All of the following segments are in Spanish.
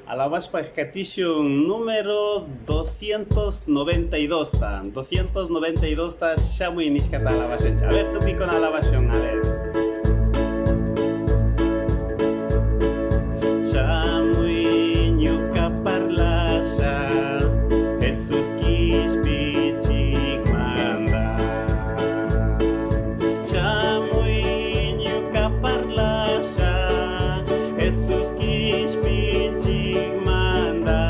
Alabashpa Catishun número 292 ta. 292 ta Shamu Nishkata Alabashencha. A ver, tú con Alabashon, a ver. Shamu Nyuka Parlasha Jesus Kishpi Chikmanda. Shamu Nyuka Parlasha Jesus Kishpi Chikmanda.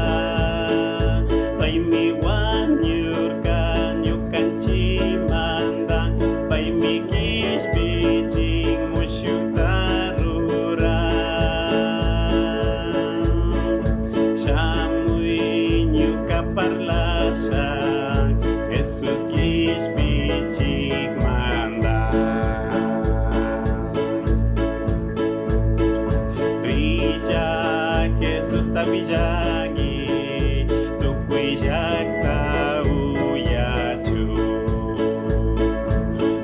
Pai mi wan nyurka nyukan chimanda. Pai mi kishpi chik musyutarura. Shamui nyuka parlasha Jesus kishpi chikmanda. Brilla Jesus tabillagi, tu cuillaca uyachu.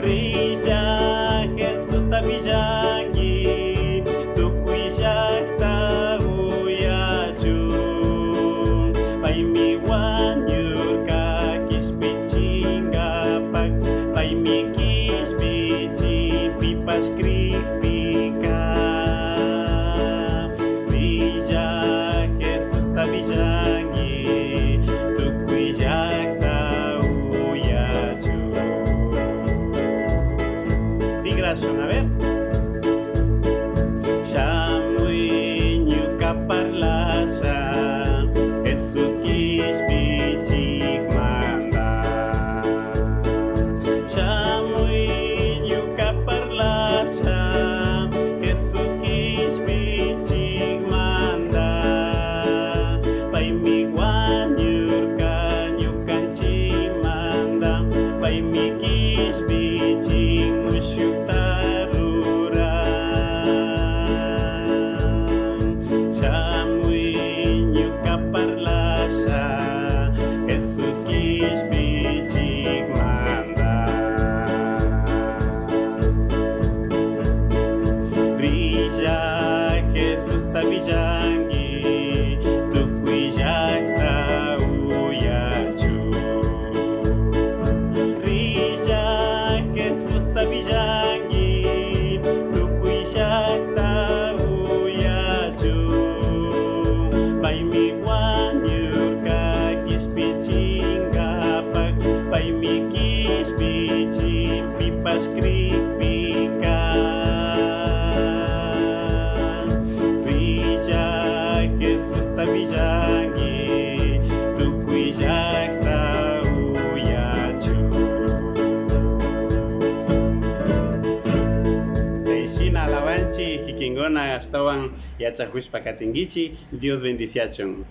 Brilla Jesus tabillagi, tu cuillaca uyachu. Pai mi wanyurka kispichinga pak, pai mi kispichi pipas kripika. Tabijangi, tu cuillaca uyachu. Digration, a ver. Shamui nyuka parlasha, Jesus kishpi chikmanda. Shamui nyuka parlasha, Jesus kishpi chikmanda. Pai mi wanyurka nyukan chimanda. Pai mi kishpi chik musyutarura. Shamui nyuka parlasha Jesus kishpi chikmanda. Brilla Jesus tabijangi, tu cuillaca uyachu. Brilla Jesus tabijangi, tu cuillaca uyachu. Pai mi wanyurka kispichinga pak, pai mi kispichi pipas kripika. Jesus tabijangi, tu cuillaca uyachu. Seishina alabanchi, hikingona astawan yachahushpa katingichi, Dios bendiciachon.